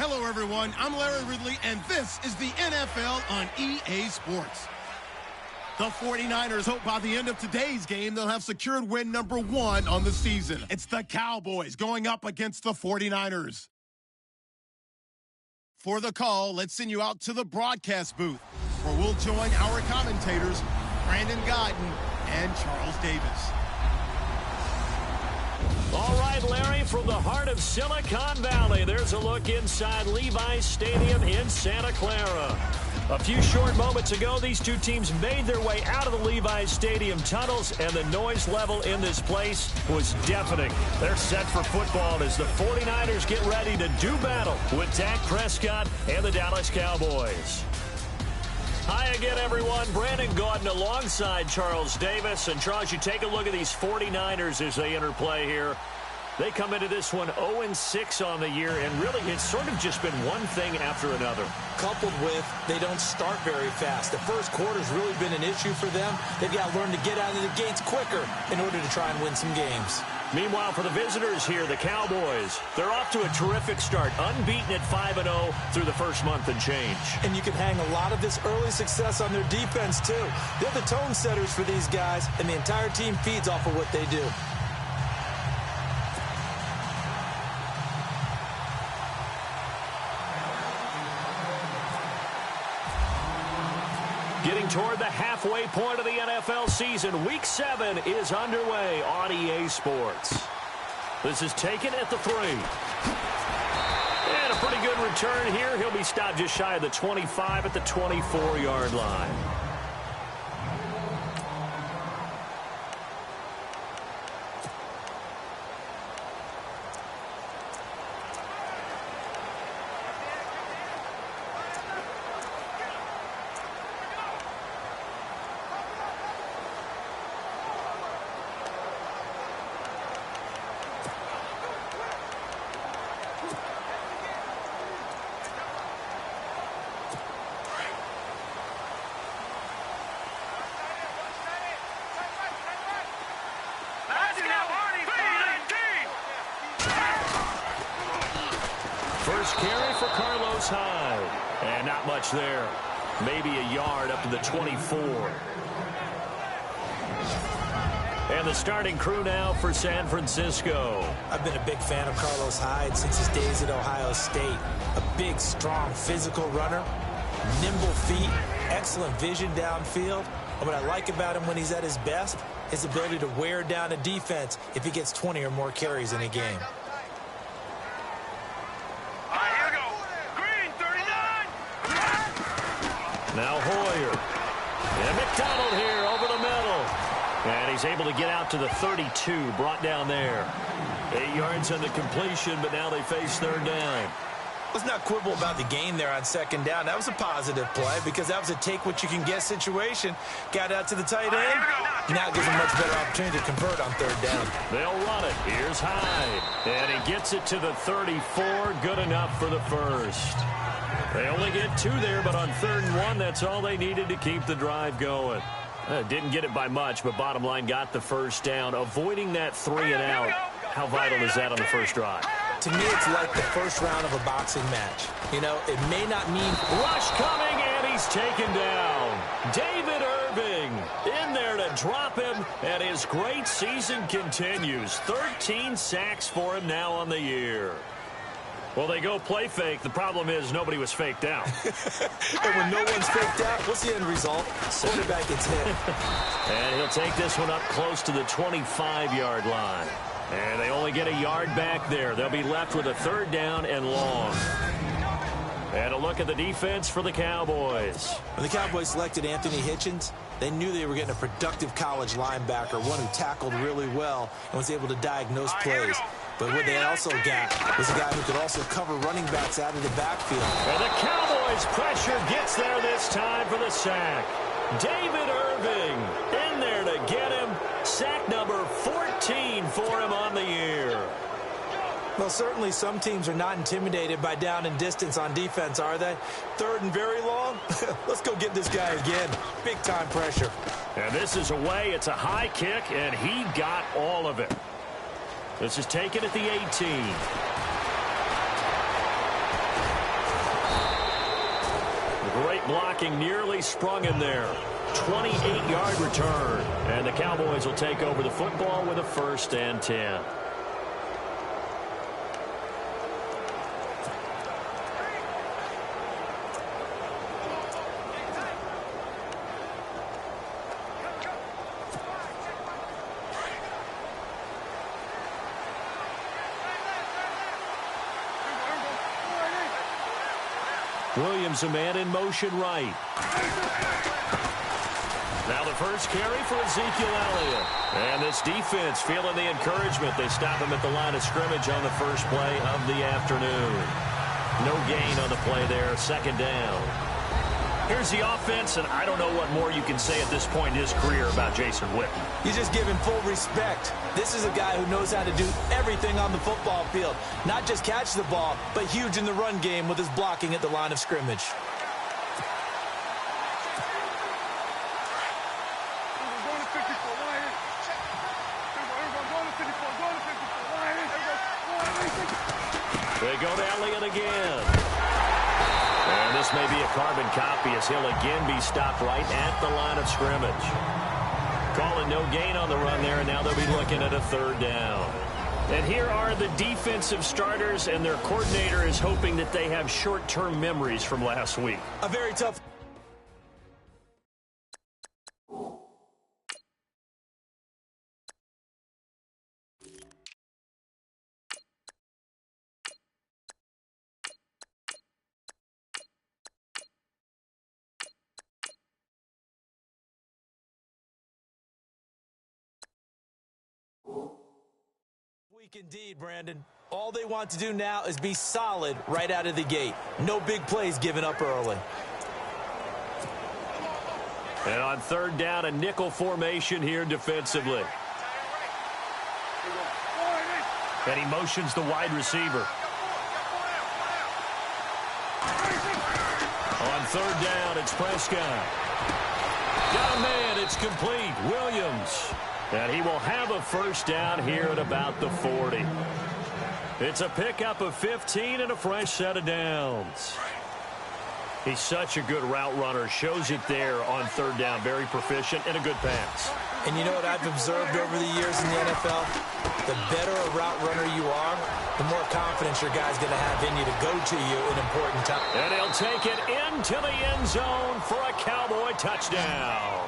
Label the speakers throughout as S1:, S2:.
S1: Hello, everyone. I'm Larry Ridley, and this is the NFL on EA Sports. The 49ers hope by the end of today's game they'll have secured win number 1 on the season. It's the Cowboys going up against the 49ers. For the call, let's send you out to the broadcast booth, where we'll join our commentators, Brandon Godden and Charles Davis.
S2: All right, Larry, from the heart of Silicon Valley, there's a look inside Levi's Stadium in Santa Clara. A few short moments ago, these two teams made their way out of the Levi's Stadium tunnels, and the noise level in this place was deafening. They're set for football as the 49ers get ready to do battle with Dak Prescott and the Dallas Cowboys. Hi again, everyone. Brandon Gaudin alongside Charles Davis. And, Charles, you take a look at these 49ers as they enter play here. They come into this one 0-6 on the year, and really it's sort of just been one thing after another.
S3: Coupled with they don't start very fast. The first quarter's really been an issue for them. They've got to learn to get out of the gates quicker in order to try and win some games.
S2: Meanwhile, for the visitors here, the Cowboys, they're off to a terrific start, unbeaten at 5-0 through the first month and change.
S3: And you can hang a lot of this early success on their defense, too. They're the tone setters for these guys, and the entire team feeds off of what they do.
S2: Getting toward the halfway point of the NFL season, Week 7 is underway on EA Sports. This is taken at the 3. And a pretty good return here. He'll be stopped just shy of the 25 at the 24-yard line. First carry for Carlos Hyde. And not much there. Maybe a yard up to the 24. And the starting crew now for San Francisco.
S3: I've been a big fan of Carlos Hyde since his days at Ohio State. A big, strong, physical runner. Nimble feet. Excellent vision downfield. And what I like about him when he's at his best, his ability to wear down a defense if he gets 20 or more carries in a game.
S2: Now Hoyer. And McDonald here over the middle. And he's able to get out to the 32, brought down there. 8 yards on the completion, but now they face third down.
S3: Let's not quibble about the gain there on second down. That was a positive play because that was a take-what-you-can-get situation. Got out to the tight end. Now it gives him a much better opportunity to convert on third down.
S2: They'll run it. Here's Hyde. And he gets it to the 34. Good enough for the first. They only get 2 there, but on 3rd and 1, that's all they needed to keep the drive going. Didn't get it by much, but bottom line got the first down. Avoiding that 3 and out, how vital is that on the first drive?
S3: To me, it's like the first round of a boxing match. You know, it may not mean...
S2: Rush coming, and he's taken down. David Irving in there to drop him, and his great season continues. 13 sacks for him now on the year. Well, they go play fake. The problem is nobody was faked out.
S3: And when no one's faked out, what's the end result? Quarterback gets hit.
S2: And he'll take this one up close to the 25-yard line. And they only get a yard back there. They'll be left with a 3rd down and long. And a look at the defense for the Cowboys.
S3: When the Cowboys selected Anthony Hitchens, they knew they were getting a productive college linebacker, one who tackled really well and was able to diagnose plays. But what they also got was a guy who could also cover running backs out of the backfield.
S2: And the Cowboys' pressure gets there this time for the sack. David Irving in there to get him. Sack number 14 for him on the year.
S3: Well, certainly some teams are not intimidated by down and distance on defense, are they? 3rd and very long? Let's go get this guy again. Big-time pressure.
S2: And this is away. It's a high kick, and he got all of it. This is taken at the 18. Great blocking, nearly sprung him there. 28-yard return. And the Cowboys will take over the football with a 1st and 10. Williams, a man in motion right. Now the first carry for Ezekiel Elliott. And this defense feeling the encouragement. They stop him at the line of scrimmage on the first play of the afternoon. No gain on the play there, 2nd down. Here's the offense, and I don't know what more you can say at this point in his career about Jason Witten.
S3: You just give him full respect. This is a guy who knows how to do everything on the football field. Not just catch the ball, but huge in the run game with his blocking at the line of scrimmage.
S2: They go to Elliott again. And this may be a carbon copy as he'll again be stopped right at the line of scrimmage. Calling no gain on the run there, and now they'll be looking at a 3rd down. And here are the defensive starters, and their coordinator is hoping that they have short-term memories from last week.
S3: A very tough... Indeed, Brandon. All they want to do now is be solid right out of the gate. No big plays given up early.
S2: And on 3rd down, a nickel formation here defensively. And he motions the wide receiver. On 3rd down, it's Prescott. Got a man, it's complete. Williams. And he will have a 1st down here at about the 40. It's a pickup of 15 and a fresh set of downs. He's such a good route runner. Shows it there on 3rd down. Very proficient and a good pass.
S3: And you know what I've observed over the years in the NFL? The better a route runner you are, the more confidence your guy's going to have in you to go to you in important times.
S2: And he'll take it into the end zone for a Cowboy touchdown.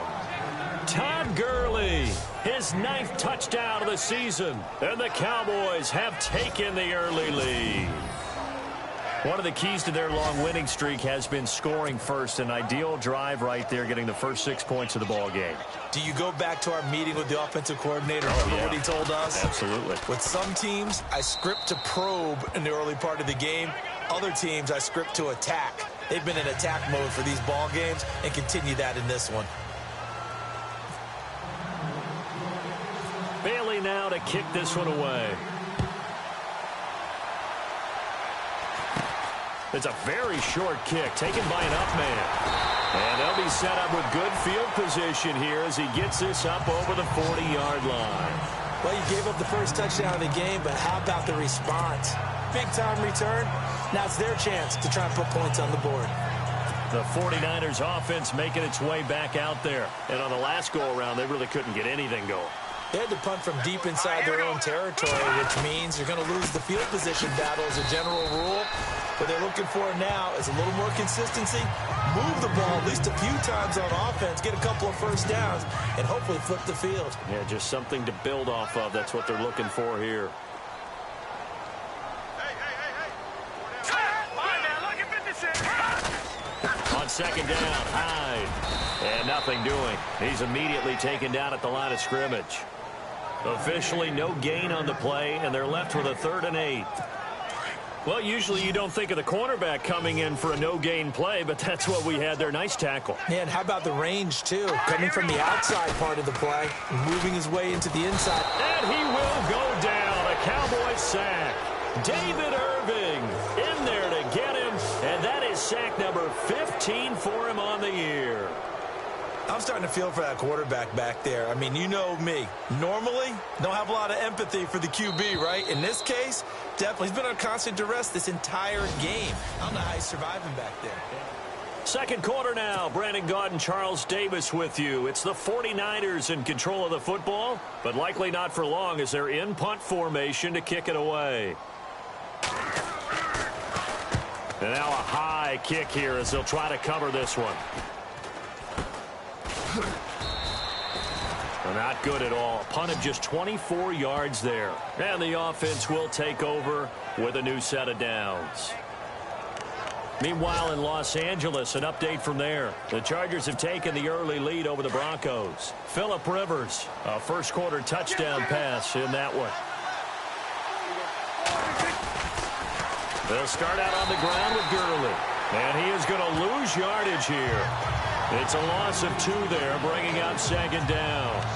S2: Todd Gurley, his 9th touchdown of the season, and the Cowboys have taken the early lead. One of the keys to their long winning streak has been scoring first. An ideal drive right there, getting the first 6 points of the ball game.
S3: Do you go back to our meeting with the offensive coordinator? Remember what he told us?
S2: Absolutely.
S3: With some teams, I script to probe in the early part of the game. Other teams, I script to attack. They've been in attack mode for these ball games and continue that in this one.
S2: Bailey now to kick this one away. It's a very short kick taken by an up man. And they'll be set up with good field position here as he gets this up over the 40-yard line.
S3: Well, you gave up the first touchdown of the game, but how about the response? Big-time return. Now it's their chance to try and put points on the board.
S2: The 49ers offense making its way back out there. And on the last go-around, they really couldn't get anything going.
S3: They had to punt from deep inside their own territory, which means you're going to lose the field position battle as a general rule. What they're looking for now is a little more consistency, move the ball at least a few times on offense, get a couple of first downs, and hopefully flip the field.
S2: Yeah, just something to build off of. That's what they're looking for here. On 2nd down, Hyde. And nothing doing. He's immediately taken down at the line of scrimmage. Officially no gain on the play, and they're left with a 3rd and 8. Well, usually you don't think of the cornerback coming in for a no-gain play, but that's what we had there. Nice tackle.
S3: Yeah, and how about the range, too? Coming from the outside part of the play, moving his way into the inside.
S2: And he will go down. A Cowboy sack. David Irving in there to get him, and that is sack number 15 for him on the year.
S3: I'm starting to feel for that quarterback back there. I mean, you know me. Normally, don't have a lot of empathy for the QB, right? In this case, definitely. He's been on constant duress this entire game. I don't know how he's surviving back there.
S2: Second quarter now. Brandon Gaudin, Charles Davis with you. It's the 49ers in control of the football, but likely not for long as they're in punt formation to kick it away. And now a high kick here as they'll try to cover this one. Not good at all. Punt of just 24 yards there. And the offense will take over with a new set of downs. Meanwhile, in Los Angeles, an update from there. The Chargers have taken the early lead over the Broncos. Phillip Rivers, a first-quarter touchdown pass in that one. They'll start out on the ground with Gurley. And he is going to lose yardage here. It's a loss of 2 there, bringing up second down.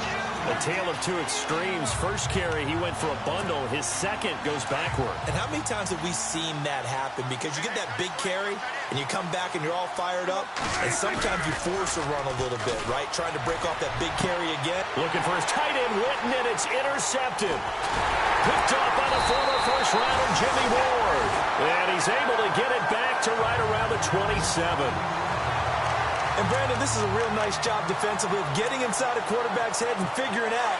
S2: A tale of two extremes. First carry, he went for a bundle. His second goes backward.
S3: And how many times have we seen that happen? Because you get that big carry, and you come back, and you're all fired up, and sometimes you force a run a little bit, right? Trying to break off that big carry again.
S2: Looking for his tight end, Witten, and it's intercepted. Picked off by the former first-rounder, Jimmy Ward. And he's able to get it back to right around the 27.
S3: And, Brandon, this is a real nice job defensively of getting inside a quarterback's head and figuring out,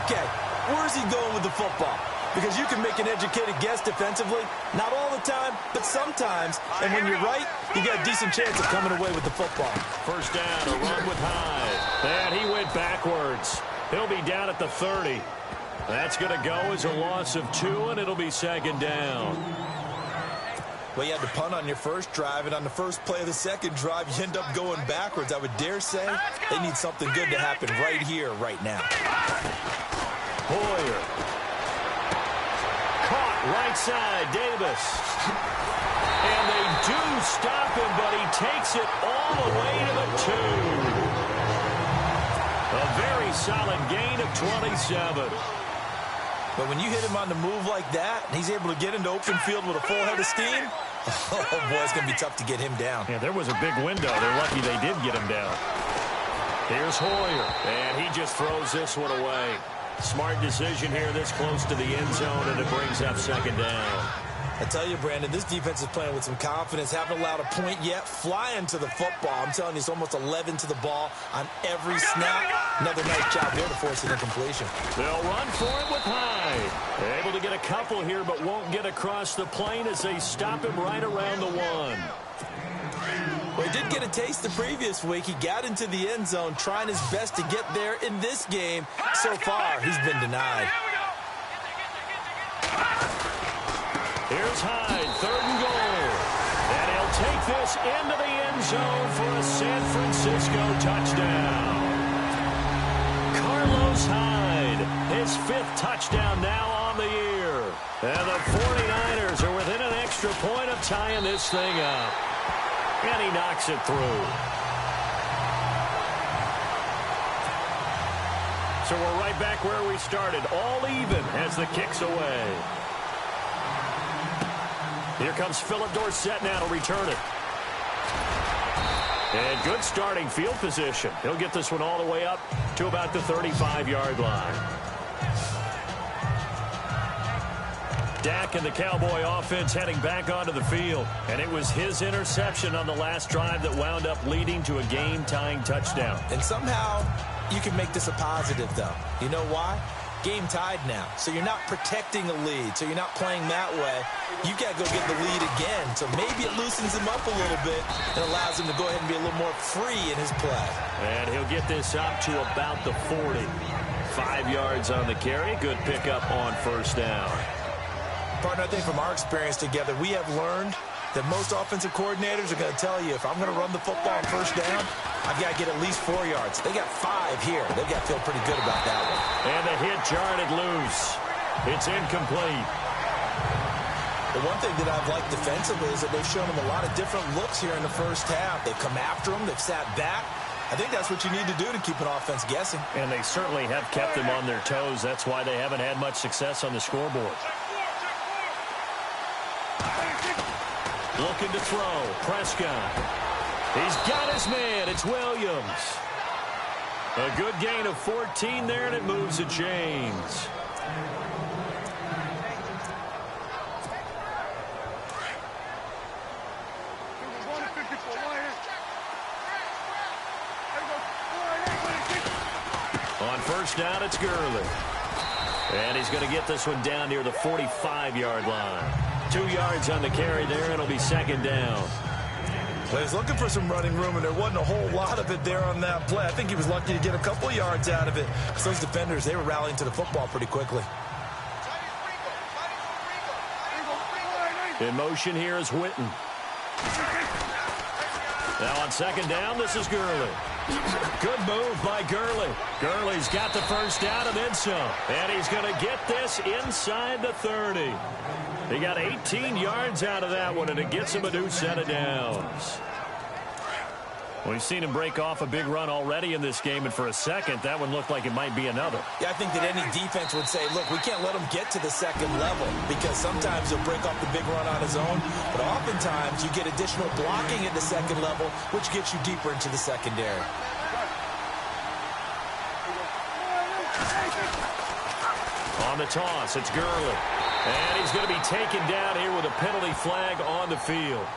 S3: okay, where's he going with the football? Because you can make an educated guess defensively, not all the time, but sometimes. And when you're right, you got a decent chance of coming away with the football.
S2: First down, a run with Hyde. And he went backwards. He'll be down at the 30. That's going to go as a loss of 2, and it'll be second down.
S3: Well, you had to punt on your first drive, and on the first play of the second drive, you end up going backwards. I would dare say they need something good to happen right here, right now.
S2: Hoyer. Caught right side, Davis. And they do stop him, but he takes it all the way to the 2. A very solid gain of 27.
S3: But when you hit him on the move like that, and he's able to get into open field with a full head of steam, oh, boy, it's going to be tough to get him down.
S2: Yeah, there was a big window. They're lucky they did get him down. Here's Hoyer, and he just throws this one away. Smart decision here this close to the end zone, and it brings up second down.
S3: I tell you, Brandon, this defense is playing with some confidence. Haven't allowed a point yet. Flying to the football. I'm telling you, it's almost 11 to the ball on every snap. Another nice job there to force an incompletion.
S2: They'll run for it with Hyde. They're able to get a couple here, but won't get across the plane as they stop him right around the 1.
S3: Well, he did get a taste the previous week. He got into the end zone, trying his best to get there in this game. So far, he's been denied.
S2: Here's Hyde, 3rd and goal. And he'll take this into the end zone for a San Francisco touchdown. Carlos Hyde, his 5th touchdown now on the year. And the 49ers are within an extra point of tying this thing up. And he knocks it through. So we're right back where we started, all even as the kick's away. Here comes Philip Dorsett now to return it. And good starting field position. He'll get this one all the way up to about the 35-yard line. Dak and the Cowboy offense heading back onto the field. And it was his interception on the last drive that wound up leading to a game-tying touchdown.
S3: And somehow you can make this a positive, though. You know why? Game tied now, so you're not protecting a lead, so you're not playing that way. You've got to go get the lead again, so maybe it loosens him up a little bit and allows him to go ahead and be a little more free in his play.
S2: And he'll get this up to about the 40. 5 yards on the carry. Good pickup on first down.
S3: Partner, I think from our experience together, we have learned that most offensive coordinators are going to tell you, if I'm going to run the football on first down, I've got to get at least 4 yards. They got 5 here. They've got to feel pretty good about that one.
S2: And the hit jarred it loose. It's incomplete.
S3: The one thing that I've liked defensively is that they've shown them a lot of different looks here in the first half. They've come after them. They've sat back. I think that's what you need to do to keep an offense guessing.
S2: And they certainly have kept them on their toes. That's why they haven't had much success on the scoreboard. Looking to throw. Prescott. He's got his man. It's Williams. A good gain of 14 there, and it moves the chains. first down, it's Gurley. And he's going to get this one down near the 45-yard line. 2 yards on the carry there. It'll be second down.
S3: Well, he's looking for some running room, and there wasn't a whole lot of it there on that play. I think he was lucky to get a couple yards out of it, because those defenders, they were rallying to the football pretty quickly.
S2: In motion here is Witten. Now on second down, this is Gurley. Good move by Gurley. Gurley's got the first down and then some. And he's going to get this inside the 30. He got 18 yards out of that one, and it gets him a new set of downs. We've seen him break off a big run already in this game, and for a second, that one looked like it might be another.
S3: Yeah, I think that any defense would say, look, we can't let him get to the second level, because sometimes he'll break off the big run on his own, but oftentimes you get additional blocking at the second level, which gets you deeper into the secondary.
S2: On the toss, it's Gurley. And he's going to be taken down here with a penalty flag on the field.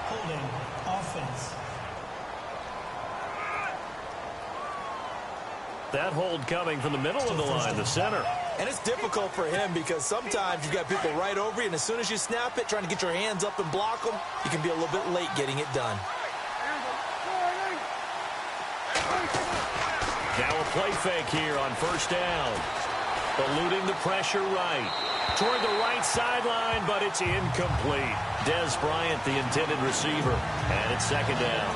S4: Holding offense.
S2: That hold coming from the middle of the line, the center.
S3: And it's difficult for him because sometimes you've got people right over you, and as soon as you snap it, trying to get your hands up and block them, you can be a little bit late getting it done.
S2: Now a play fake here on first down. Eluding the pressure right. Toward the right sideline, but it's incomplete. Des Bryant, the intended receiver. And it's second down.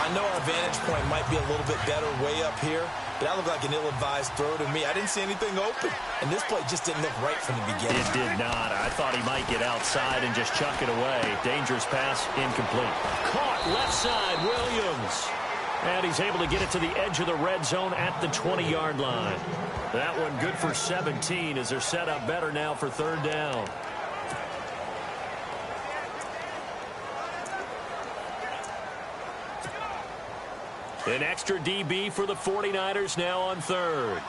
S3: I know our vantage point might be a little bit better way up here, but that looked like an ill-advised throw to me. I didn't see anything open, and this play just didn't look right from the beginning.
S2: It did not. I thought he might get outside and just chuck it away. Dangerous pass, incomplete. Caught left side, Williams. And he's able to get it to the edge of the red zone at the 20-yard line. That one good for 17 as they're set up better now for third down. An extra DB for the 49ers now on third.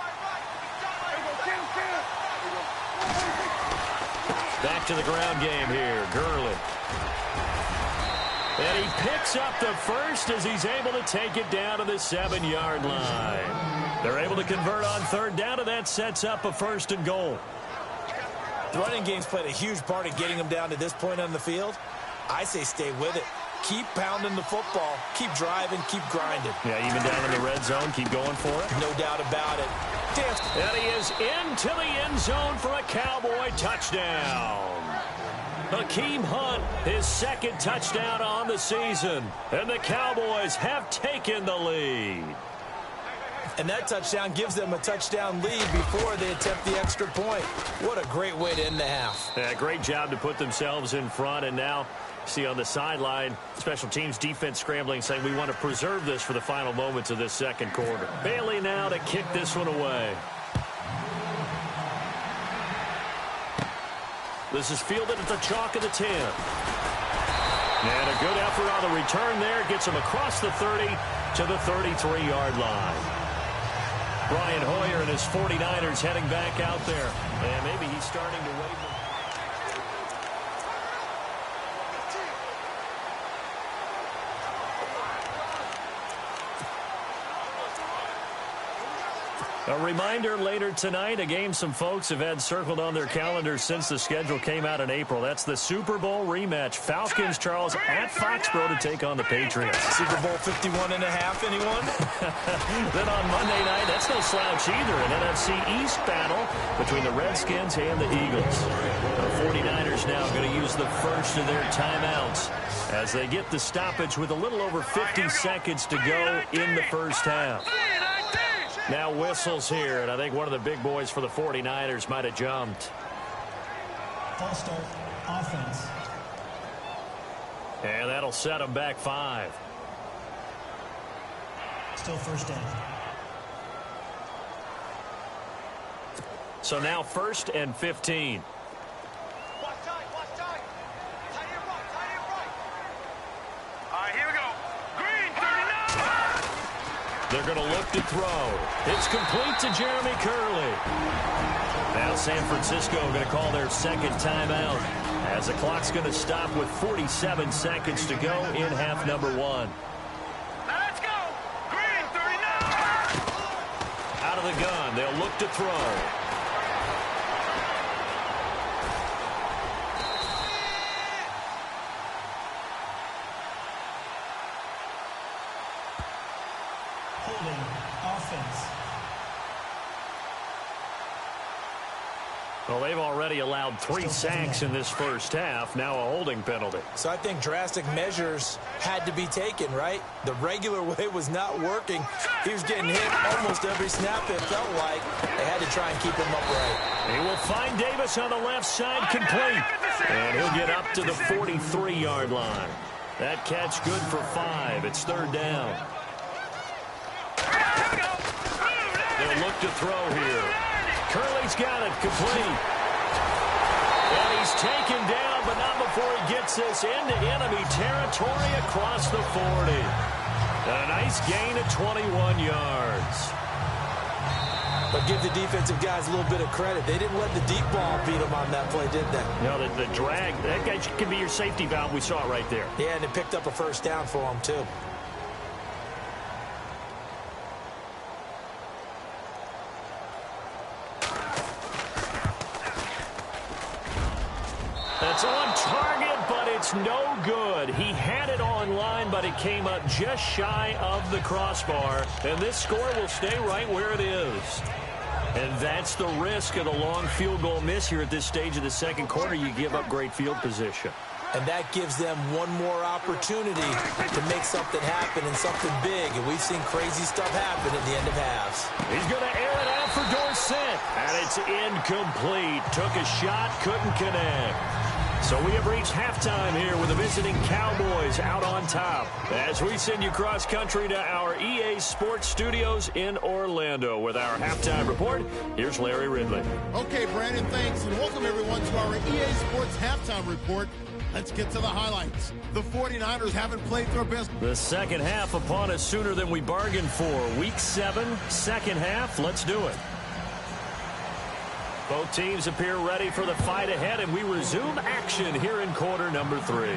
S2: Back to the ground game here. Gurley. And he picks up the first as he's able to take it down to the 7-yard line. They're able to convert on third down, and that sets up a first and goal.
S3: The running game's played a huge part in getting them down to this point on the field. I say stay with it. Keep pounding the football. Keep driving. Keep grinding.
S2: Yeah, even down in the red zone, keep going for it.
S3: No doubt about it.
S2: And he is into the end zone for a Cowboy touchdown. Hakeem Hunt, his second touchdown on the season. And the Cowboys have taken the lead.
S3: And that touchdown gives them a touchdown lead before they attempt the extra point. What a great way to end the half.
S2: Yeah, great job to put themselves in front. And now, see on the sideline, special teams defense scrambling, saying we want to preserve this for the final moments of this second quarter. Bailey now to kick this one away. This is fielded at the chalk of the 10. And a good effort on the return there. Gets him across the 30 to the 33-yard line. Brian Hoyer and his 49ers heading back out there. And maybe he's starting to wave. A reminder later tonight, a game some folks have had circled on their calendars since the schedule came out in April. That's the Super Bowl rematch. Falcons, Charles, at Foxborough to take on the Patriots.
S3: Super Bowl 51 and a half, anyone?
S2: Then on Monday night, that's no slouch either. An NFC East battle between the Redskins and the Eagles. The 49ers now going to use the first of their timeouts as they get the stoppage with a little over 50 seconds to go in the first half. Now whistles here, and I think one of the big boys for the 49ers might have jumped.
S4: False start, offense.
S2: And that'll set them back 5.
S4: Still first down.
S2: So now 1st and 15. They're going to look to throw. It's complete to Jeremy Curley. Now San Francisco going to call their second timeout as the clock's going to stop with 47 seconds to go in half number 1.
S5: Let's go!
S2: out of the gun. They'll look to throw.
S4: Holding. Offense.
S2: Well, they've already allowed 3 sacks in this first half. Now a holding penalty.
S3: So I think drastic measures had to be taken, right? The regular way was not working. He was getting hit almost every snap, it felt like. They had to try and keep him upright.
S2: He will find Davis on the left side, complete. And he'll get up to the 43-yard line. That catch good for 5. It's third down. They'll look to throw here. Curley's got it, complete. And he's taken down, but not before he gets this into enemy territory across the 40. And a nice gain of 21 yards.
S3: But give the defensive guys a little bit of credit. They didn't let the deep ball beat them on that play, did they?
S2: No, the drag, that guy could be your safety valve. We saw it right there.
S3: Yeah, and it picked up a first down for them, too.
S2: That's on target, but it's no good. He had it on line, but it came up just shy of the crossbar. And this score will stay right where it is. And that's the risk of the long field goal miss here at this stage of the second quarter. You give up great field position.
S3: And that gives them one more opportunity to make something happen and something big. And we've seen crazy stuff happen at the end of halves.
S2: He's going to air it out for Dorsett. And it's incomplete. Took a shot, couldn't connect. So we have reached halftime here with the visiting Cowboys out on top. As we send you cross country to our EA Sports Studios in Orlando with our halftime report, here's Larry Ridley.
S1: Okay, Brandon, thanks, and welcome everyone to our EA Sports halftime report. Let's get to the highlights. The 49ers haven't played their best.
S2: The second half upon us sooner than we bargained for. Week 7, second half. Let's do it. Both teams appear ready for the fight ahead, and we resume action here in quarter number 3.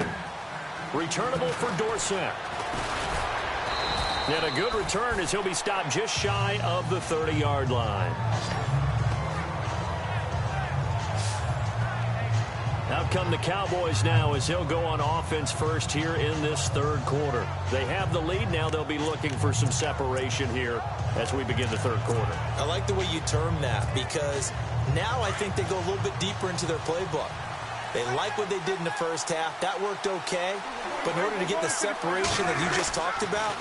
S2: Returnable for Dorsett. And a good return as he'll be stopped just shy of the 30-yard line. Out come the Cowboys now as he'll go on offense first here in this third quarter. They have the lead. Now they'll be looking for some separation here as we begin the third quarter.
S3: I like the way you term that because now I think they go a little bit deeper into their playbook. They like what they did in the first half. That worked okay. But in order to get the separation that you just talked about,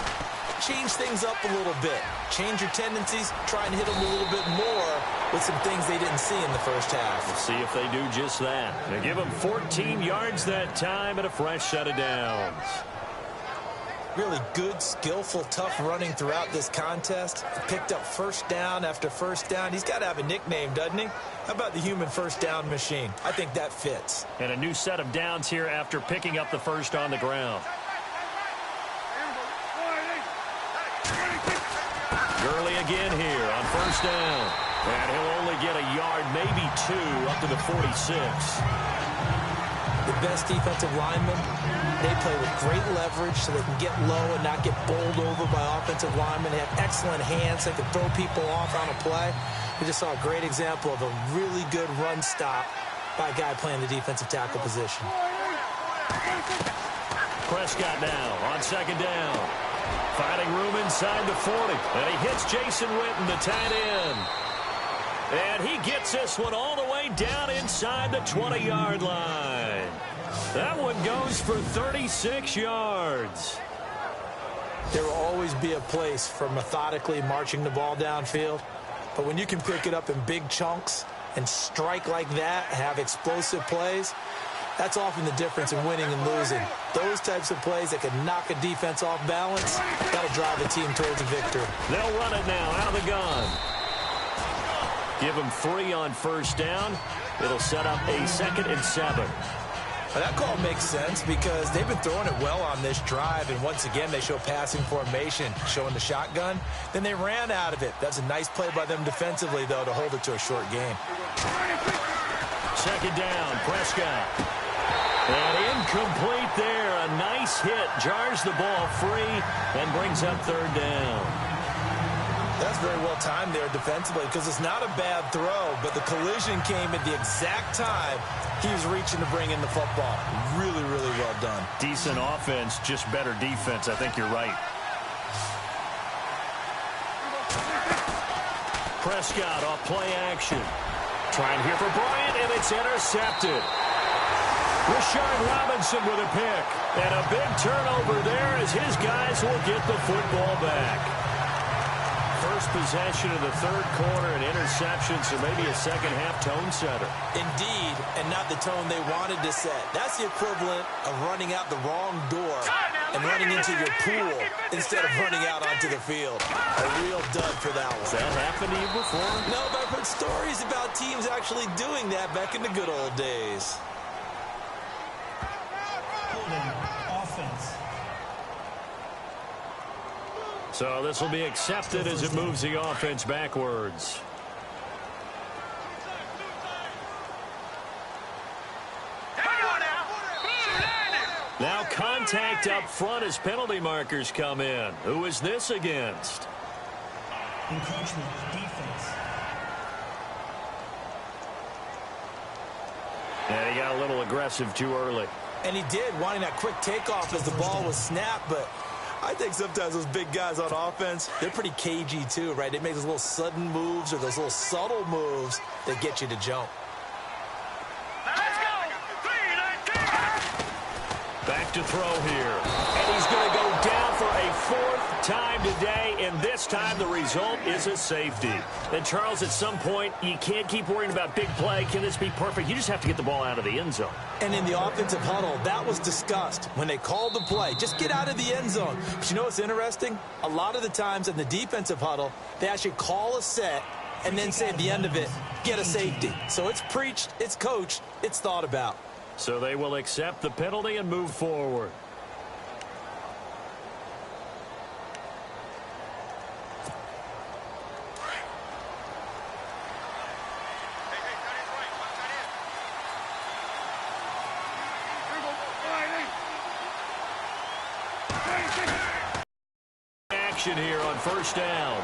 S3: change things up a little bit. Change your tendencies. Try and hit them a little bit more with some things they didn't see in the first half.
S2: We'll see if they do just that. They give them 14 yards that time and a fresh set of downs.
S3: Really good, skillful, tough running throughout this contest. He picked up first down after first down. He's got to have a nickname, doesn't he? How about the human first down machine? I think that fits.
S2: And a new set of downs here after picking up the first on the ground. Gurley again here on first down. And he'll only get a yard, maybe 2, up to the 46.
S3: The best defensive linemen, they play with great leverage so they can get low and not get bowled over by offensive linemen. They have excellent hands. They can throw people off on a play. We just saw a great example of a really good run stop by a guy playing the defensive tackle position.
S2: Prescott now on second down. Finding room inside the 40. And he hits Jason Witten, the tight end. And he gets this one all the way down inside the 20-yard line. That one goes for 36 yards.
S3: There will always be a place for methodically marching the ball downfield. But when you can pick it up in big chunks and strike like that, have explosive plays, that's often the difference in winning and losing. Those types of plays that can knock a defense off balance, that'll drive the team towards a victory.
S2: They'll run it now out of the gun. Give them 3 on first down. It'll set up a 2nd and 7.
S3: Now that call makes sense because they've been throwing it well on this drive, and once again they show passing formation, showing the shotgun. Then they ran out of it. That's a nice play by them defensively, though, to hold it to a short game.
S2: Second down, Prescott. And incomplete there. A nice hit. Jars the ball free and brings up third down.
S3: That's very well timed there defensively because it's not a bad throw, but the collision came at the exact time he was reaching to bring in the football. Really, really well done.
S2: Decent offense, just better defense. I think you're right. Prescott off play action. Trying here for Bryant, and it's intercepted. Rashard Robinson with a pick. And a big turnover there as his guys will get the football back. First possession of the third quarter, an interception, so maybe a second-half tone setter.
S3: Indeed, and not the tone they wanted to set. That's the equivalent of running out the wrong door and running into your pool instead of running out onto the field. A real dud for that one.
S2: Has that happened to you before?
S3: No, but I've heard stories about teams actually doing that back in the good old days.
S4: Offense.
S2: So this will be accepted as it moves the offense backwards. Now contact up front as penalty markers come in. Who is this against?
S4: Encroachment, defense.
S2: And he got a little aggressive too early.
S3: And he did, wanting that quick takeoff as the ball was snapped, but I think sometimes those big guys on offense, they're pretty cagey too, right? They make those little sudden moves or those little subtle moves that get you to jump.
S2: Back to throw here. And he's going to go down for a fourth time today, and this time the result is a safety. And Charles, at some point, you can't keep worrying about big play. Can this be perfect? You just have to get the ball out of the end zone.
S3: And in the offensive huddle, that was discussed when they called the play. Just get out of the end zone. But you know what's interesting? A lot of the times in the defensive huddle, they actually call a set and then say at the end of it, get a safety. So it's preached, it's coached, it's thought about.
S2: So they will accept the penalty and move forward. Action here on first down.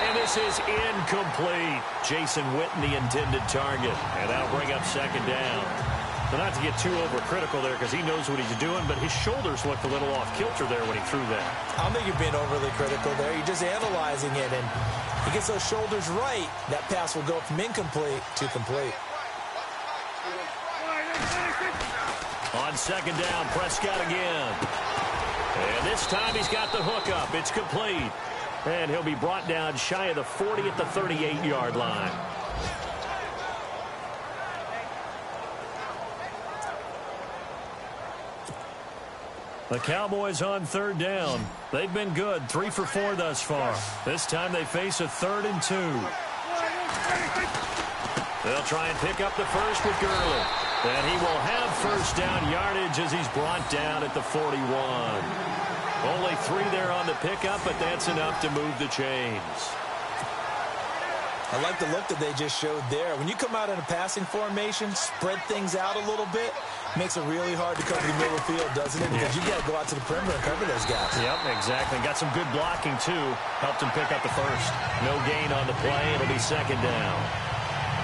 S2: And this is incomplete. Jason Witten, the intended target. And that'll bring up second down. So not to get too overcritical there because he knows what he's doing, but his shoulders looked a little off kilter there when he threw that.
S3: I don't think you're being overly critical there. You're just analyzing it, and he gets those shoulders right. That pass will go from incomplete to complete.
S2: On second down, Prescott again. And this time he's got the hook up. It's complete. And he'll be brought down shy of the 40 at the 38-yard line. The Cowboys on third down. They've been good, 3 for 4 thus far. This time they face a 3rd and 2. They'll try and pick up the first with Gurley. And he will have first down yardage as he's brought down at the 41. Only 3 there on the pickup, but that's enough to move the chains.
S3: I like the look that they just showed there. When you come out in a passing formation, spread things out a little bit, makes it really hard to cover the middle of the field, doesn't it? Because you got to go out to the perimeter and cover those guys.
S2: Yep, exactly. Got some good blocking, too. Helped him pick up the first. No gain on the play. It'll be second down.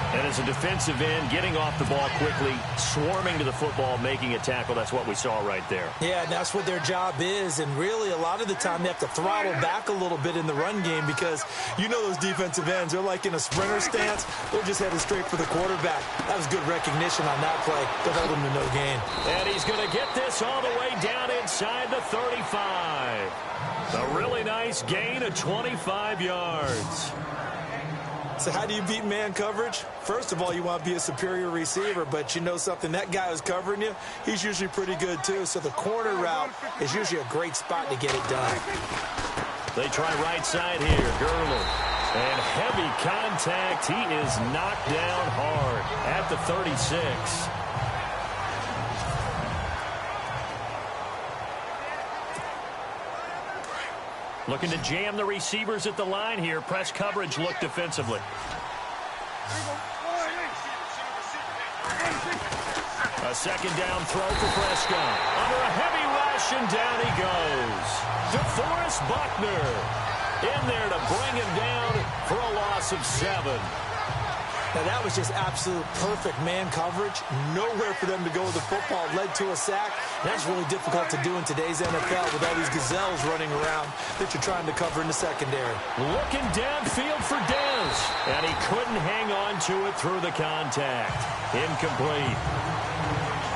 S2: And as a defensive end, getting off the ball quickly, swarming to the football, making a tackle, that's what we saw right there.
S3: Yeah, and that's what their job is. And really, a lot of the time, they have to throttle back a little bit in the run game because you know those defensive ends, they're like in a sprinter stance. They're just headed straight for the quarterback. That was good recognition on that play to hold him to no gain.
S2: And he's going to get this all the way down inside the 35. A really nice gain of 25 yards.
S3: So how do you beat man coverage? First of all, you want to be a superior receiver, but you know something, that guy who's covering you, he's usually pretty good too. So the corner route is usually a great spot to get it done.
S2: They try right side here, Gurley. And heavy contact. He is knocked down hard at the 36. Looking to jam the receivers at the line here. Press coverage look defensively. A second down throw for Prescott. Under a heavy rush, and down he goes. DeForest Buckner. in there to bring him down for a loss of 7.
S3: Now, that was just absolute perfect man coverage. Nowhere for them to go with the football. Led to a sack. That's really difficult to do in today's NFL with all these gazelles running around that you're trying to cover in the secondary.
S2: Looking downfield for Dez. And he couldn't hang on to it through the contact. Incomplete.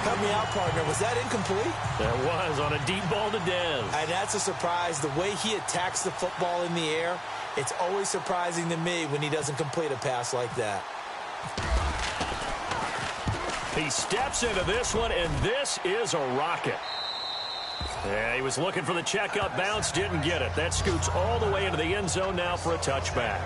S3: Help me out, partner. Was that incomplete?
S2: That was on a deep ball to Dez.
S3: And that's a surprise. The way he attacks the football in the air, it's always surprising to me when he doesn't complete a pass like that.
S2: He steps into this one, and this is a rocket. Yeah, he was looking for the checkup bounce, didn't get it. That scoots all the way into the end zone now for a touchback.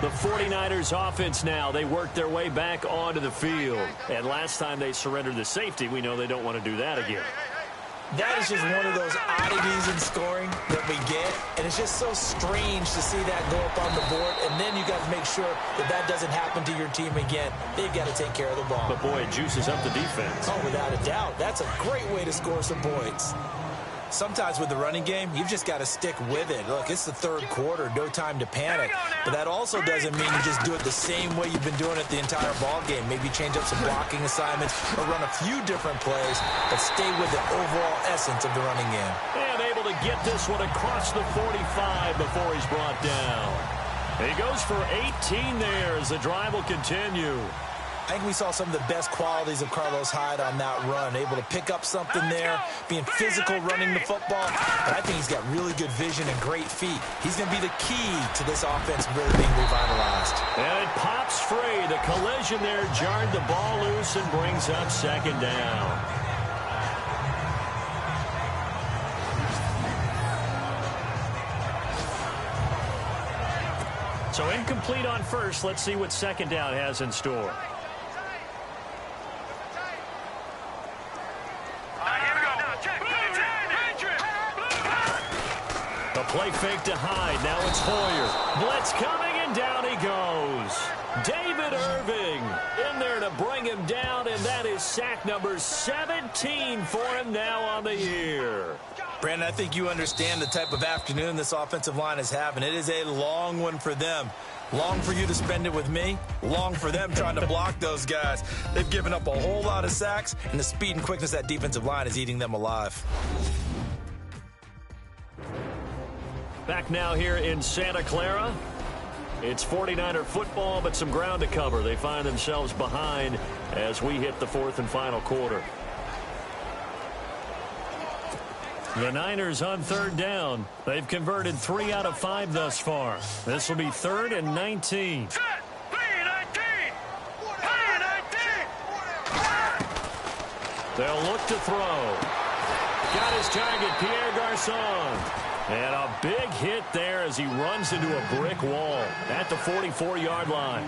S2: The 49ers offense now, they work their way back onto the field. And last time they surrendered the safety, we know they don't want to do that again.
S3: That is just one of those oddities in scoring that we get, and it's just so strange to see that go up on the board, and then you got to make sure that that doesn't happen to your team again. They've got to take care of the ball.
S2: But, boy, it juices up the defense.
S3: Oh, without a doubt. That's a great way to score some points. Sometimes with the running game, you've just got to stick with it. Look, it's the third quarter, no time to panic. But that also doesn't mean you just do it the same way you've been doing it the entire ball game. Maybe change up some blocking assignments or run a few different plays, but stay with the overall essence of the running game.
S2: And able to get this one across the 45 before he's brought down. He goes for 18 there as the drive will continue.
S3: I think we saw some of the best qualities of Carlos Hyde on that run. Able to pick up something there, being physical running the football. But I think he's got really good vision and great feet. He's going to be the key to this offense really being revitalized.
S2: And it pops free. The collision there jarred the ball loose and brings up second down. So incomplete on first. Let's see what second down has in store. A play fake to Hyde. Now it's Hoyer. Blitz coming, and down he goes. David Irving in there to bring him down, and that is sack number 17 for him now on the year.
S3: Brandon, I think you understand the type of afternoon this offensive line is having. It is a long one for them. Long for you to spend it with me. Long for them trying to block those guys. They've given up a whole lot of sacks, and the speed and quickness of that defensive line is eating them alive.
S2: Back now here in Santa Clara. It's 49er football, but some ground to cover. They find themselves behind as we hit the fourth and final quarter. The Niners on third down. They've converted 3 out of 5 thus far. This will be 3rd and 19. They'll look to throw. Got his target, Pierre Garçon. And a big hit there as he runs into a brick wall at the 44-yard line.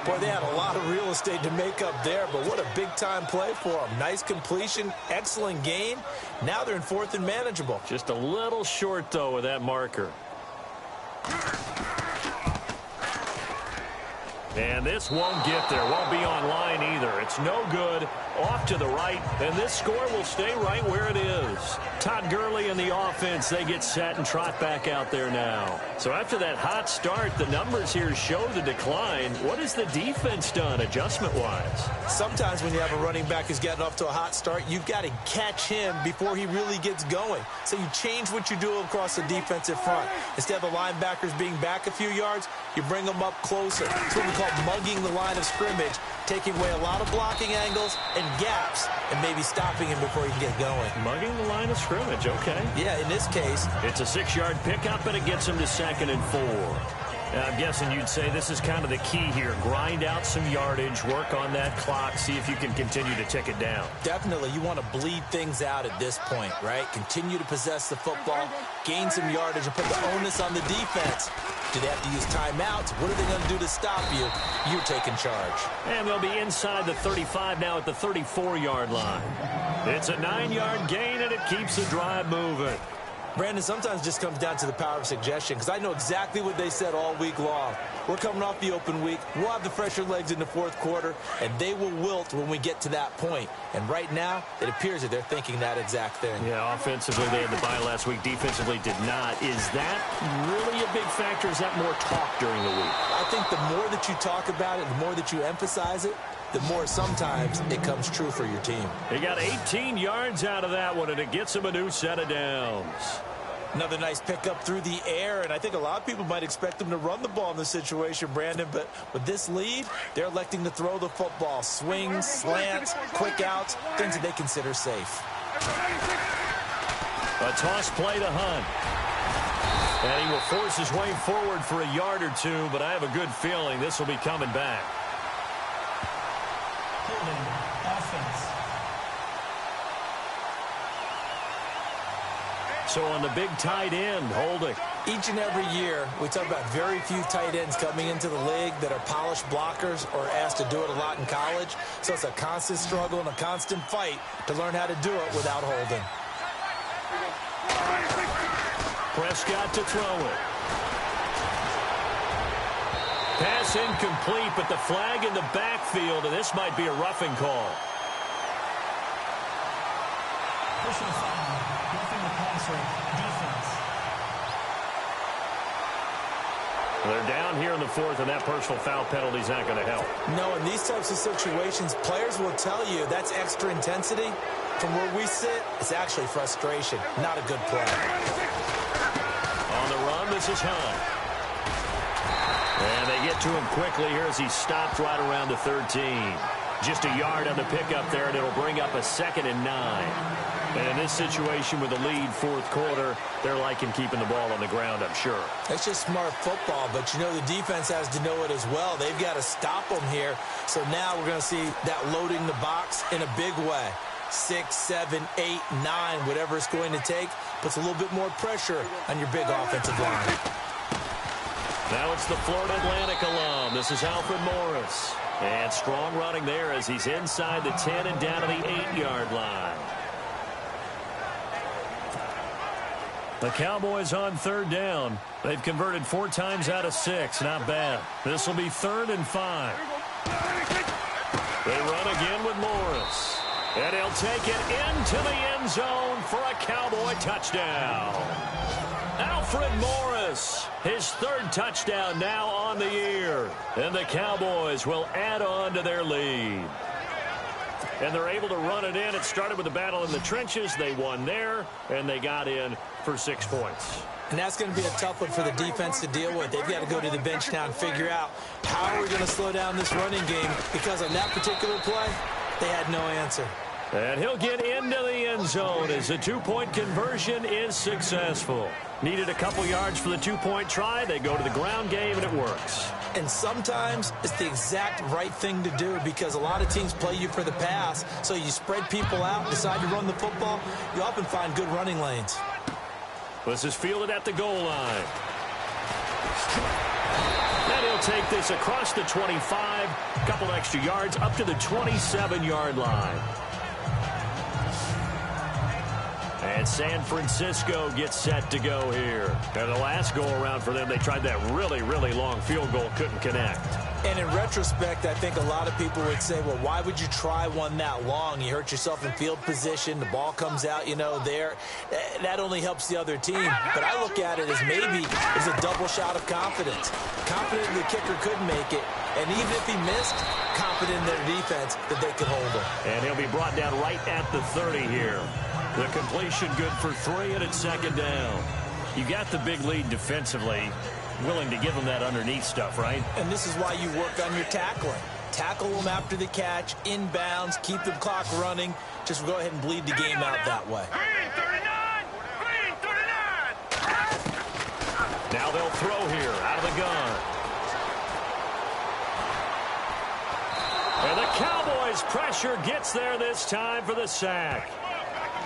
S3: Boy, they had a lot of real estate to make up there, but what a big-time play for them. Nice completion, excellent gain. Now they're in 4th and manageable.
S2: Just a little short, though, with that marker. And this won't get there. Won't be on line either. It's no good. Off to the right. And this score will stay right where it is. Todd Gurley and the offense, they get set and trot back out there now. So after that hot start, the numbers here show the decline. What has the defense done adjustment-wise?
S3: Sometimes when you have a running back who's getting off to a hot start, you've got to catch him before he really gets going. So you change what you do across the defensive front. Instead of the linebackers being back a few yards, you bring them up closer. It's what we call mugging the line of scrimmage, taking away a lot of blocking angles and gaps and maybe stopping him before he can get going.
S2: Mugging the line of scrimmage, okay.
S3: Yeah, in this case.
S2: It's a 6-yard pickup, and it gets him to 2nd and 4. I'm guessing you'd say this is kind of the key here. Grind out some yardage, work on that clock, see if you can continue to tick it down.
S3: Definitely. You want to bleed things out at this point, right? Continue to possess the football, gain some yardage, and put the onus on the defense. Do they have to use timeouts? What are they going to do to stop you? You're taking charge.
S2: And they'll be inside the 35 now at the 34-yard line. It's a 9-yard gain, and it keeps the drive moving.
S3: Brandon, sometimes it just comes down to the power of suggestion, because I know exactly what they said all week long. We're coming off the open week. We'll have the fresher legs in the fourth quarter, and they will wilt when we get to that point. And right now, it appears that they're thinking that exact thing.
S2: Yeah, offensively, they had the bye last week. Defensively, did not. Is that really a big factor? Is that more talk during the week?
S3: I think the more that you talk about it, the more that you emphasize it, the more sometimes it comes true for your team.
S2: He got 18 yards out of that one, and it gets him a new set of downs.
S3: Another nice pickup through the air, and I think a lot of people might expect them to run the ball in this situation, Brandon, but with this lead, they're electing to throw the football. Swings, slants, quick outs, things that they consider safe.
S2: A toss play to Hunt. And he will force his way forward for a yard or two, but I have a good feeling this will be coming back.
S4: Holding offense.
S2: So on the big tight end, holding.
S3: Each and every year, we talk about very few tight ends coming into the league that are polished blockers or asked to do it a lot in college. So it's a constant struggle and a constant fight to learn how to do it without holding.
S2: Prescott to throw it. Pass incomplete, but the flag in the backfield, and this might be a roughing call.
S4: Personal foul. Roughing the passer. Defense.
S2: They're down here in the fourth, and that personal foul penalty is not going to help.
S3: No, in these types of situations, players will tell you that's extra intensity. From where we sit, it's actually frustration, not a good play.
S2: On the run, this is Hunt. And they get to him quickly here as he stopped right around the 13. Just a yard on the pickup there, and it'll bring up a 2nd and 9. And in this situation with the lead fourth quarter, they're liking keeping the ball on the ground, I'm sure.
S3: It's just smart football, but you know the defense has to know it as well. They've got to stop them here. So now we're going to see that loading the box in a big way. 6, 7, 8, 9, whatever it's going to take, puts a little bit more pressure on your big offensive line.
S2: Now it's the Florida Atlantic alum. This is Alfred Morris. And strong running there as he's inside the 10 and down to the 8-yard line. The Cowboys on third down. They've converted 4 times out of 6. Not bad. This will be 3rd and 5. They run again with Morris. And he'll take it into the end zone for a Cowboy touchdown. Alfred Morris, his 3rd touchdown now on the year. And the Cowboys will add on to their lead. And they're able to run it in. It started with a battle in the trenches. They won there, and they got in for 6 points.
S3: And that's going to be a tough one for the defense to deal with. They've got to go to the bench now and figure out how are we going to slow down this running game, because on that particular play, they had no answer.
S2: And he'll get into the end zone as the 2-point conversion is successful. Needed a couple yards for the 2-point try. They go to the ground game, and it works.
S3: And sometimes it's the exact right thing to do, because a lot of teams play you for the pass. So you spread people out, decide to run the football. You often find good running lanes.
S2: This is fielded at the goal line. And he'll take this across the 25. A couple extra yards up to the 27-yard line. And San Francisco gets set to go here. And the last go-around for them, they tried that really, really long field goal, couldn't connect.
S3: And in retrospect, I think a lot of people would say, well, why would you try one that long? You hurt yourself in field position. The ball comes out, there. That only helps the other team. But I look at it as maybe it's a double shot of confidence. Confident the kicker could make it. And even if he missed, confident in their defense that they could hold him.
S2: And he'll be brought down right at the 30 here. The completion good for 3, and it's 2nd down. You got the big lead defensively, willing to give them that underneath stuff, right?
S3: And this is why you work on your tackling. Tackle them after the catch, inbounds, keep the clock running. Just go ahead and bleed the game out that way.
S2: Now they'll throw here out of the gun. And the Cowboys' pressure gets there this time for the sack.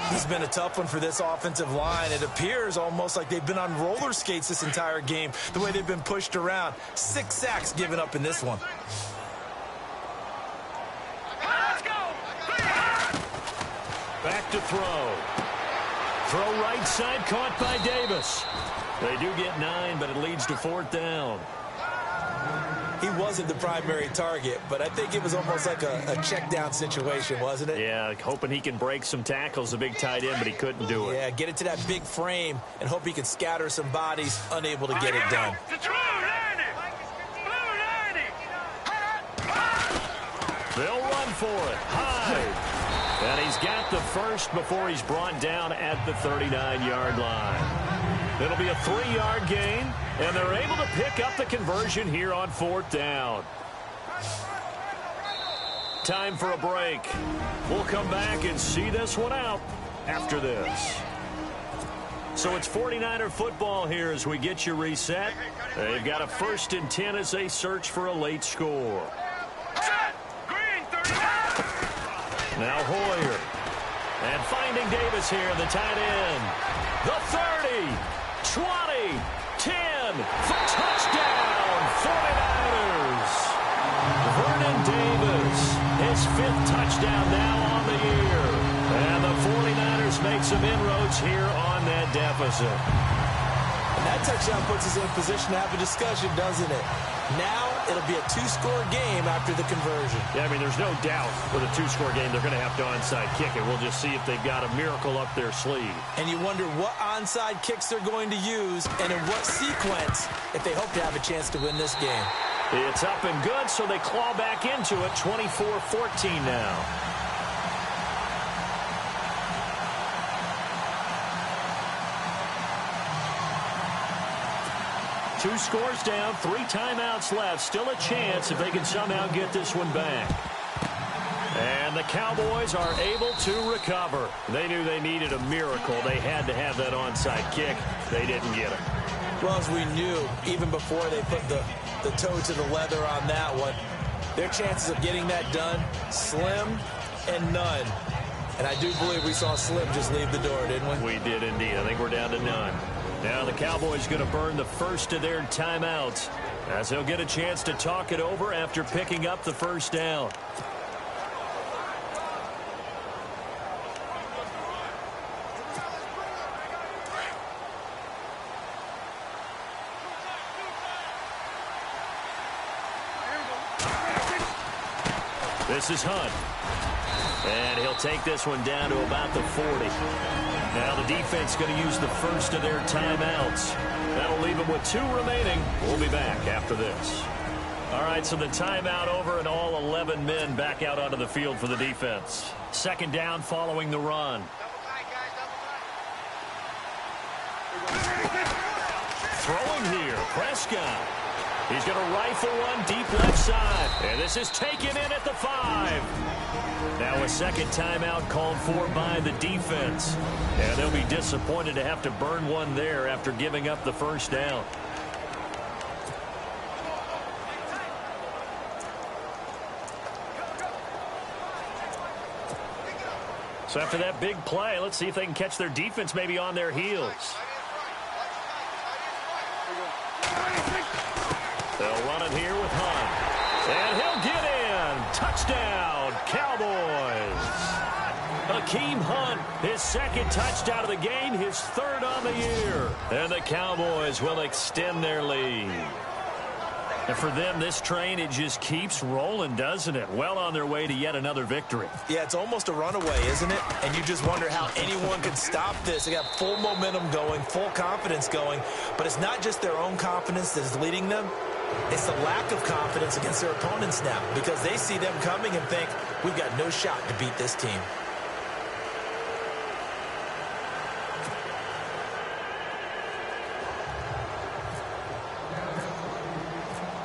S3: This has been a tough one for this offensive line. It appears almost like they've been on roller skates this entire game, the way they've been pushed around. 6 sacks given up in this one.
S2: Back to throw. Throw right side, caught by Davis. They do get 9, but it leads to 4th down.
S3: He wasn't the primary target, but I think it was almost like a check down situation, wasn't it?
S2: Yeah, hoping he can break some tackles, a big tight end, but he couldn't do it.
S3: Yeah, get it to that big frame and hope he can scatter some bodies, unable to get it done.
S2: They'll run for it. Hyde. And he's got the first before he's brought down at the 39-yard line. It'll be a 3-yard gain, and they're able to pick up the conversion here on 4th down. Time for a break. We'll come back and see this one out after this. So it's 49er football here as we get you reset. They've got a 1st and 10 as they search for a late score. Now Hoyer. And finding Davis here, the tight end. The 30. 20, 10, touchdown, 49ers. Vernon Davis, his 5th touchdown now on the year. And the 49ers make some inroads here on that deficit.
S3: And that touchdown puts us in a position to have a discussion, doesn't it? Now it'll be a 2-score game after the conversion.
S2: Yeah, I mean, there's no doubt with a 2-score game they're going to have to onside kick it. We'll just see if they've got a miracle up their sleeve.
S3: And you wonder what onside kicks they're going to use and in what sequence if they hope to have a chance to win this game.
S2: It's up and good, so they claw back into it, 24-14 now. Two scores down, 3 timeouts left. Still a chance if they can somehow get this one back. And the Cowboys are able to recover. They knew they needed a miracle. They had to have that onside kick. They didn't get it.
S3: Well, as we knew, even before they put the toe to the leather on that one, their chances of getting that done, slim and none. And I do believe we saw Slim just leave the door, didn't we?
S2: We did indeed. I think we're down to none. Now the Cowboys going to burn the first of their timeouts as they'll get a chance to talk it over after picking up the 1st down. This is Hunt. And he'll take this one down to about the 40. Now the defense going to use the first of their timeouts. That'll leave them with 2 remaining. We'll be back after this. All right, so the timeout over and all 11 men back out onto the field for the defense. 2nd down following the run. Throwing here, Prescott. He's going to rifle one deep left side. And this is taken in at the 5. Now a 2nd timeout called for by the defense. And they'll be disappointed to have to burn one there after giving up the 1st down. So after that big play, let's see if they can catch their defense maybe on their heels. They'll run it here with Hunt. And he'll get in. Touchdown, Cowboys. Hakeem Hunt, his 2nd touchdown of the game, his 3rd on the year. And the Cowboys will extend their lead. And for them, this train, it just keeps rolling, doesn't it? Well on their way to yet another victory.
S3: Yeah, it's almost a runaway, isn't it? And you just wonder how anyone can stop this. They got full momentum going, full confidence going. But it's not just their own confidence that is leading them. It's the lack of confidence against their opponents now because they see them coming and think, we've got no shot to beat this team.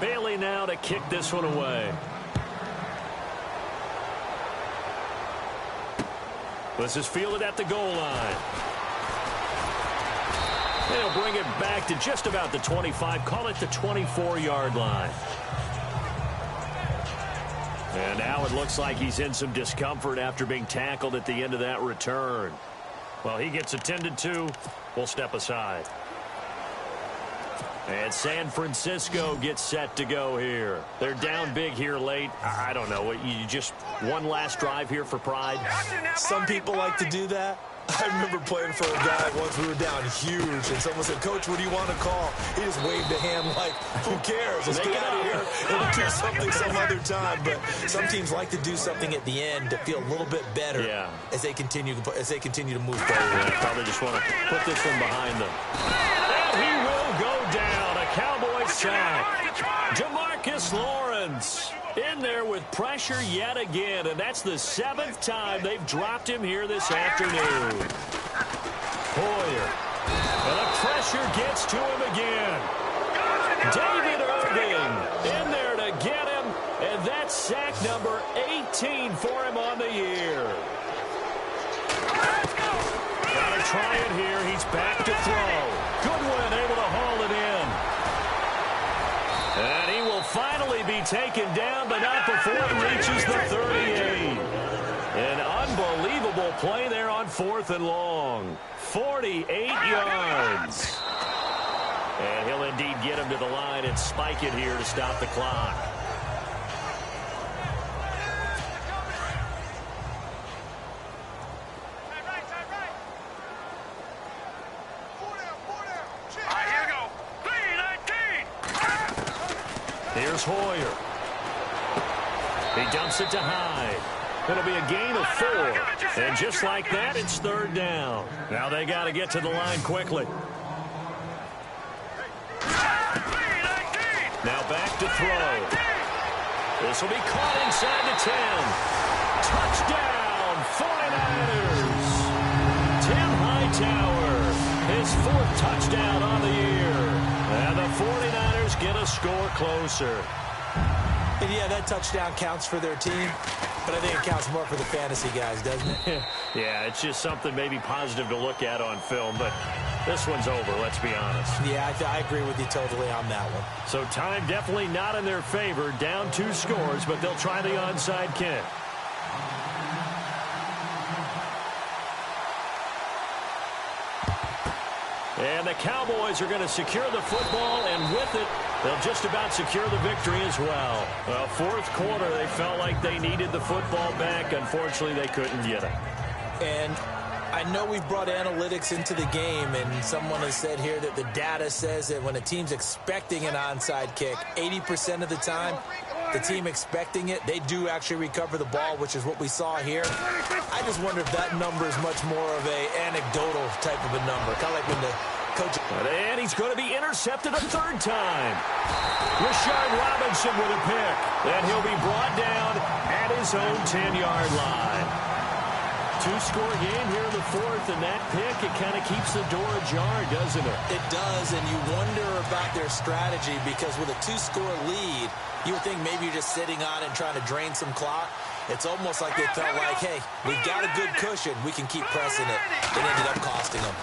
S2: Bailey now to kick this one away. This is fielded at the goal line. They'll bring it back to just about the 25. Call it the 24-yard line. And now it looks like he's in some discomfort after being tackled at the end of that return. Well, he gets attended to. We'll step aside. And San Francisco gets set to go here. They're down big here late. I don't know. You just one last drive here for pride?
S3: Some people like to do that. I remember playing for a guy once. We were down huge, and someone said, "Coach, what do you want to call?" He just waved a hand like, "Who cares? Let's get out of here and we'll do something some other time." But some teams like to do something at the end to feel a little bit better as they continue to move forward.
S2: Probably just want to put this one behind them. And he will go down. A Cowboy sack. Demarcus Lawrence in there with pressure yet again, and that's the 7th time they've dropped him here this afternoon. Hoyer. And the pressure gets to him again. David Irving in there to get him, and that's sack number 18 for him on the year. Gotta try it here. He's back to throw. Goodwin able to haul it in. And he will finally be taken down, but not before he reaches the 38. An unbelievable play there on 4th and long. 48 yards. And he'll indeed get him to the line and spike it here to stop the clock. Here's Hoyer. He dumps it to Hyde. It'll be a gain of 4. And just like that, it's 3rd down. Now they got to get to the line quickly. Now back to throw. This will be caught inside the 10. Touchdown, 49ers. Tim Hightower, his 4th touchdown on the year. And the 49ers get a score closer.
S3: And yeah, that touchdown counts for their team, but I think it counts more for the fantasy guys, doesn't it?
S2: Yeah, it's just something maybe positive to look at on film, but this one's over, let's be honest.
S3: Yeah, I agree with you totally on that one.
S2: So time definitely not in their favor, down 2 scores, but they'll try the onside kick. And the Cowboys are going to secure the football, and with it, they'll just about secure the victory as well. Well, 4th quarter, they felt like they needed the football back. Unfortunately, they couldn't get it.
S3: And I know we've brought analytics into the game, and someone has said here that the data says that when a team's expecting an onside kick, 80% of the time, the team expecting it, they do actually recover the ball, which is what we saw here. I just wonder if that number is much more of a anecdotal type of a number, kind of like when the coach...
S2: And he's going to be intercepted a 3rd time. Rashard Robinson with a pick, and he'll be brought down at his own 10-yard line. 2-score game here in the 4th, and that pick, it kind of keeps the door ajar, doesn't it?
S3: It does, and you wonder about their strategy, because with a 2-score lead, you would think maybe you're just sitting on it and trying to drain some clock. It's almost like they felt like, hey, we've got a good cushion. We can keep pressing it. It ended up costing them.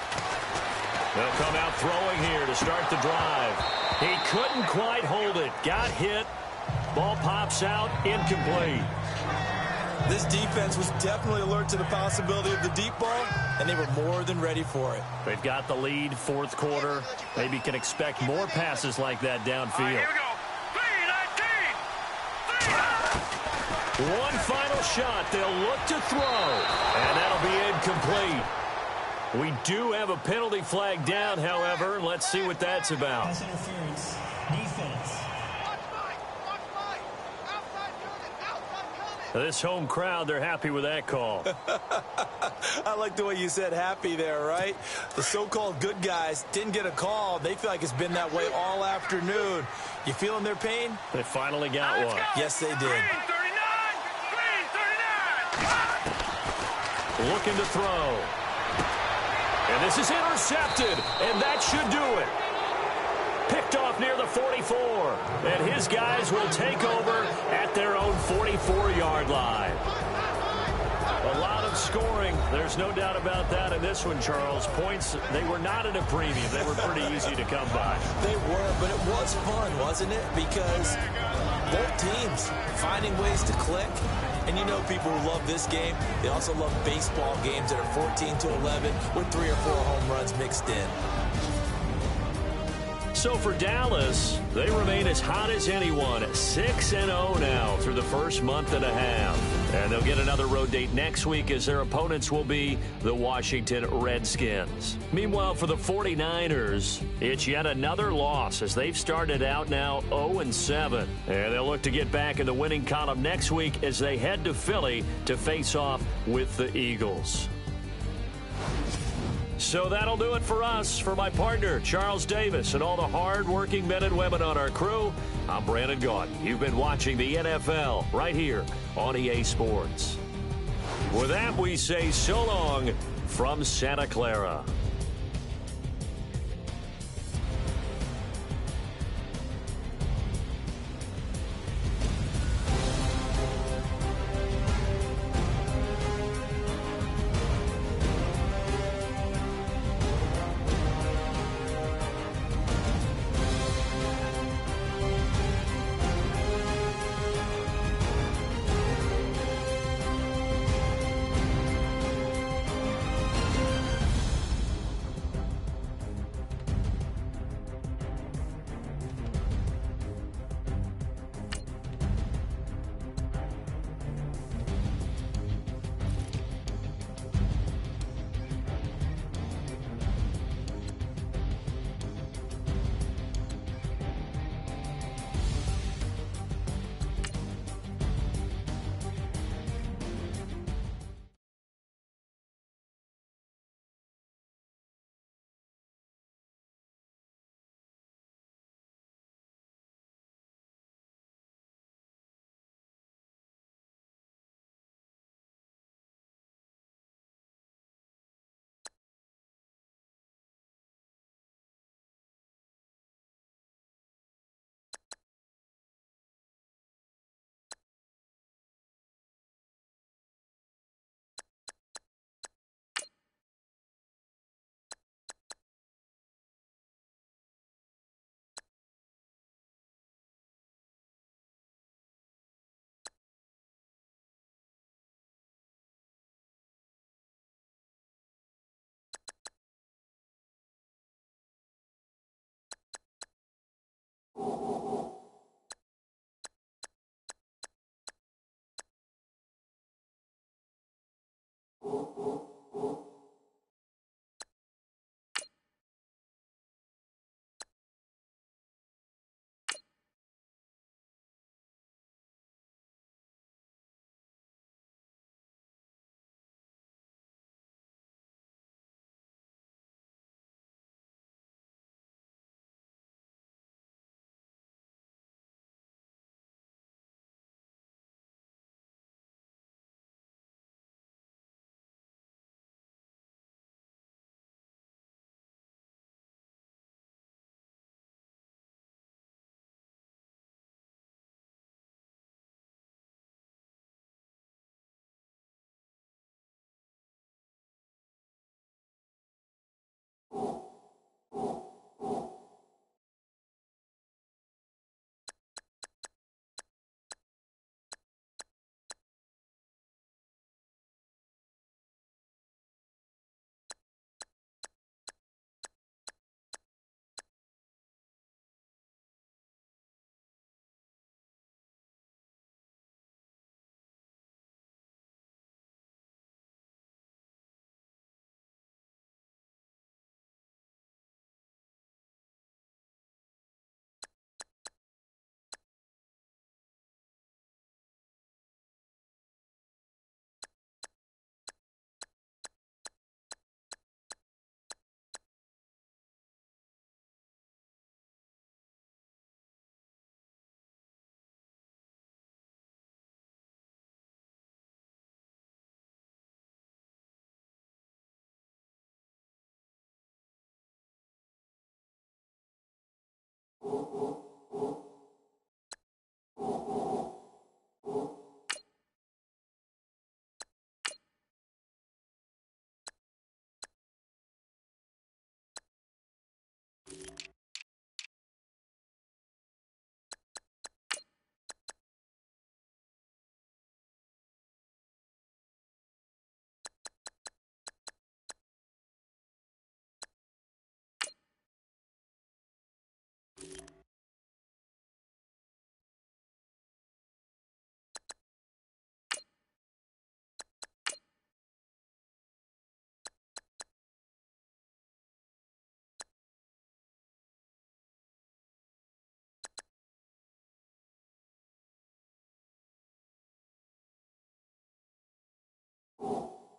S2: They'll come out throwing here to start the drive. He couldn't quite hold it. Got hit. Ball pops out. Incomplete.
S3: This defense was definitely alert to the possibility of the deep ball, and they were more than ready for it.
S2: They've got the lead, 4th quarter. Maybe can expect more passes like that downfield.
S5: Here we go. 3-19.
S2: One final shot. They'll look to throw, and that'll be incomplete. We do have a penalty flag down, however. Let's see what that's about.
S4: Pass interference. Defense.
S2: This home crowd, they're happy with that call.
S3: I like the way you said happy there, right? The so-called good guys didn't get a call. They feel like it's been that way all afternoon. You feeling their pain?
S2: They finally got one.
S3: Yes, they did.
S5: 39.
S2: Looking to throw. And this is intercepted, and that should do it. Picked off near the 44, and his guys will take over at their own 44-yard line. A lot of scoring. There's no doubt about that in this one, Charles. Points, they were not at a premium. They were pretty easy to come by.
S3: They were, but it was fun, wasn't it? Because both teams finding ways to click. And you know people who love this game, they also love baseball games that are 14-11 with 3 or 4 home runs mixed in.
S2: So for Dallas, they remain as hot as anyone, 6-0 now through the first month and a half. And they'll get another road date next week as their opponents will be the Washington Redskins. Meanwhile, for the 49ers, it's yet another loss as they've started out now 0-7. And they'll look to get back in the winning column next week as they head to Philly to face off with the Eagles. So that'll do it for us. For my partner, Charles Davis, and all the hard-working men and women on our crew, I'm Brandon Gaudin. You've been watching the NFL right here on EA Sports. With that, we say so long from Santa Clara.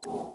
S5: you.